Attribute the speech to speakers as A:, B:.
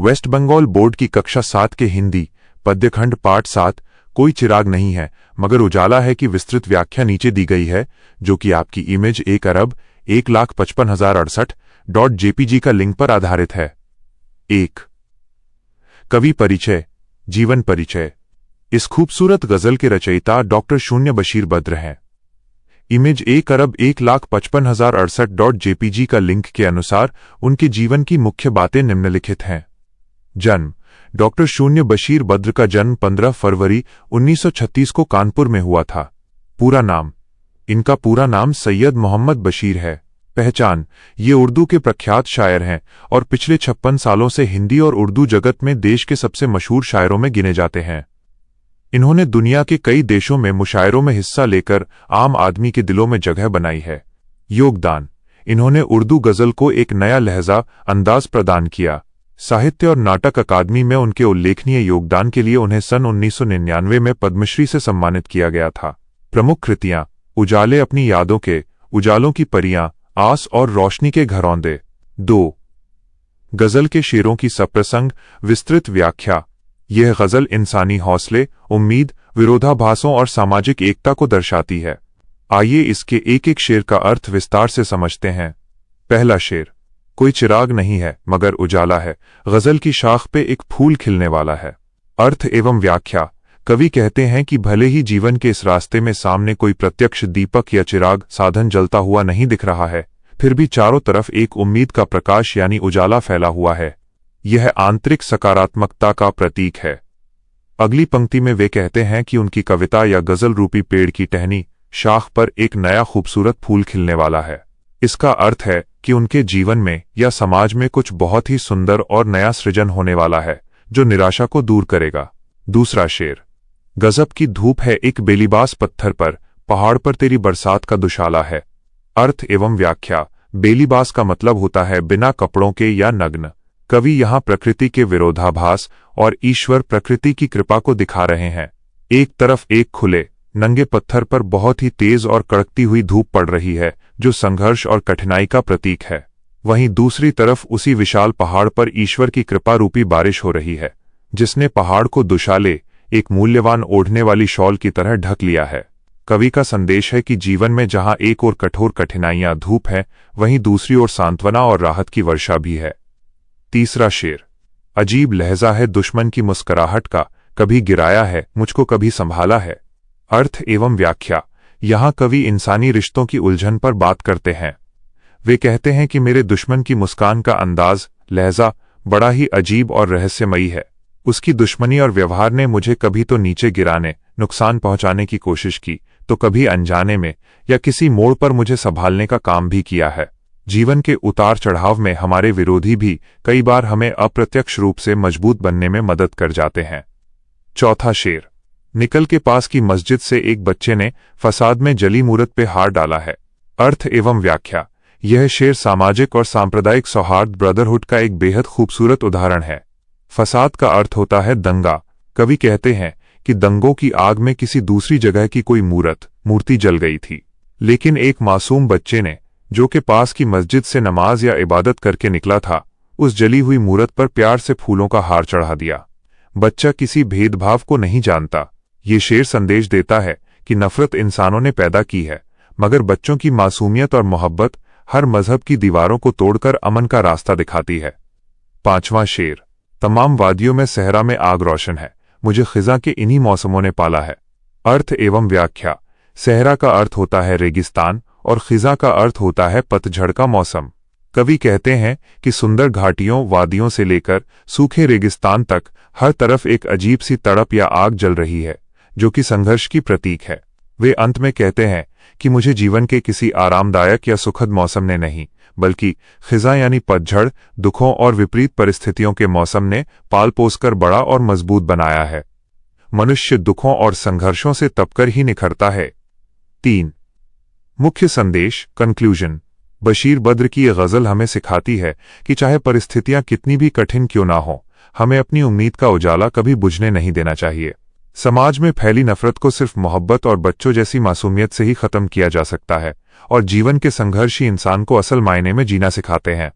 A: Waste Bengal board की कक्षा 7 के हिंदी पद्यखंड पाठ 7। कोई चिराग नहीं है मगर उजाला है की विस्तृत व्याख्या नीचे दी गई है, जो कि आपकी इमेज 1,55,068.jpg का लिंक पर आधारित है। 1. कवि परिचय। जीवन परिचय। इस खूबसूरत गजल के रचयिता डॉक्टर शून्य बशीर बद्र हैं। इमेज 1,01,55,068.jpg का लिंक के अनुसार उनके जीवन की मुख्य बातें निम्नलिखित हैं। जन्म। डॉक्टर शून्य बशीर बद्र का जन्म 15 फरवरी 1936 को कानपुर में हुआ था। पूरा नाम। इनका पूरा नाम सैयद मोहम्मद बशीर है। पहचान। ये उर्दू के प्रख्यात शायर हैं और पिछले 56 सालों से हिंदी और उर्दू जगत में देश के सबसे मशहूर शायरों में गिने जाते हैं। इन्होंने दुनिया के कई देशों में मुशायरों में हिस्सा लेकर आम आदमी के दिलों में जगह बनाई है। योगदान। इन्होंने उर्दू गजल को एक नया लहजा अंदाज प्रदान किया। साहित्य और नाटक अकादमी में उनके उल्लेखनीय योगदान के लिए उन्हें सन 1999 में पद्मश्री से सम्मानित किया गया था। प्रमुख कृतियां। उजाले अपनी यादों के, उजालों की परियां, आस और रोशनी के घरौंदे। 2. गजल के शेरों की सप्रसंग विस्तृत व्याख्या। यह गजल इंसानी हौसले, उम्मीद, विरोधाभासों और सामाजिक एकता को दर्शाती है। आइए इसके एक एक शेर का अर्थ विस्तार से समझते हैं। पहला शेर। कोई चिराग नहीं है मगर उजाला है। गजल की शाख पे एक फूल खिलने वाला है। अर्थ एवं व्याख्या। कवि कहते हैं कि भले ही जीवन के इस रास्ते में सामने कोई प्रत्यक्ष दीपक या चिराग साधन जलता हुआ नहीं दिख रहा है, फिर भी चारों तरफ एक उम्मीद का प्रकाश यानी उजाला फैला हुआ है। यह आंतरिक सकारात्मकता का प्रतीक है। अगली पंक्ति में वे कहते हैं कि उनकी कविता या गजल रूपी पेड़ की टहनी शाख पर एक नया खूबसूरत फूल खिलने वाला है। इसका अर्थ है कि उनके जीवन में या समाज में कुछ बहुत ही सुंदर और नया सृजन होने वाला है, जो निराशा को दूर करेगा। दूसरा शेर। गजब की धूप है एक बेलीबास पत्थर पर, पहाड़ पर तेरी बरसात का दुशाला है। अर्थ एवं व्याख्या। बेलीबास का मतलब होता है बिना कपड़ों के या नग्न। कवि यहाँ प्रकृति के विरोधाभास और ईश्वर प्रकृति की कृपा को दिखा रहे हैं। एक तरफ एक खुले नंगे पत्थर पर बहुत ही तेज और कड़कती हुई धूप पड़ रही है, जो संघर्ष और कठिनाई का प्रतीक है। वहीं दूसरी तरफ उसी विशाल पहाड़ पर ईश्वर की कृपा रूपी बारिश हो रही है, जिसने पहाड़ को दुशाले एक मूल्यवान ओढ़ने वाली शॉल की तरह ढक लिया है। कवि का संदेश है कि जीवन में जहां एक ओर कठोर कठिनाइयां धूप है, वहीं दूसरी ओर सांत्वना और राहत की वर्षा भी है। तीसरा शेर। अजीब लहजा है दुश्मन की मुस्कुराहट का, कभी गिराया है मुझको कभी संभाला है। अर्थ एवं व्याख्या। यहाँ कवि इंसानी रिश्तों की उलझन पर बात करते हैं। वे कहते हैं कि मेरे दुश्मन की मुस्कान का अंदाज, लहजा बड़ा ही अजीब और रहस्यमयी है। उसकी दुश्मनी और व्यवहार ने मुझे कभी तो नीचे गिराने, नुकसान पहुंचाने की कोशिश की, तो कभी अनजाने में या किसी मोड़ पर मुझे संभालने का काम भी किया है। जीवन के उतार चढ़ाव में हमारे विरोधी भी कई बार हमें अप्रत्यक्ष रूप से मजबूत बनने में मदद कर जाते हैं। चौथा शेर। निकल के पास की मस्जिद से एक बच्चे ने फसाद में जली मूरत पे हार डाला है। अर्थ एवं व्याख्या। यह शेर सामाजिक और सांप्रदायिक सौहार्द ब्रदरहुड का एक बेहद खूबसूरत उदाहरण है। फसाद का अर्थ होता है दंगा। कवि कहते हैं कि दंगों की आग में किसी दूसरी जगह की कोई मूर्ति जल गई थी, लेकिन एक मासूम बच्चे ने, जो के पास की मस्जिद से नमाज या इबादत करके निकला था, उस जली हुई मूरत पर प्यार से फूलों का हार चढ़ा दिया। बच्चा किसी भेदभाव को नहीं जानता। ये शेर संदेश देता है कि नफरत इंसानों ने पैदा की है, मगर बच्चों की मासूमियत और मोहब्बत हर मजहब की दीवारों को तोड़कर अमन का रास्ता दिखाती है। पांचवां शेर। तमाम वादियों में सहरा में आग रोशन है, मुझे खिजा के इन्हीं मौसमों ने पाला है। अर्थ एवं व्याख्या। सहरा का अर्थ होता है रेगिस्तान और खिजा का अर्थ होता है पतझड़ का मौसम। कवि कहते हैं कि सुंदर घाटियों, वादियों से लेकर सूखे रेगिस्तान तक हर तरफ एक अजीब सी तड़प या आग जल रही है, जो कि संघर्ष की प्रतीक है। वे अंत में कहते हैं कि मुझे जीवन के किसी आरामदायक या सुखद मौसम ने नहीं, बल्कि खिजा यानी पतझड़, दुखों और विपरीत परिस्थितियों के मौसम ने पाल पोसकर बड़ा और मजबूत बनाया है। मनुष्य दुखों और संघर्षों से तपकर ही निखरता है। 3. मुख्य संदेश, कंक्लूजन। बशीर बद्र की ये गजल हमें सिखाती है कि चाहे परिस्थितियां कितनी भी कठिन क्यों ना हो, हमें अपनी उम्मीद का उजाला कभी बुझने नहीं देना चाहिए। समाज में फैली नफरत को सिर्फ मोहब्बत और बच्चों जैसी मासूमियत से ही खत्म किया जा सकता है, और जीवन के संघर्ष ही इंसान को असल मायने में जीना सिखाते हैं।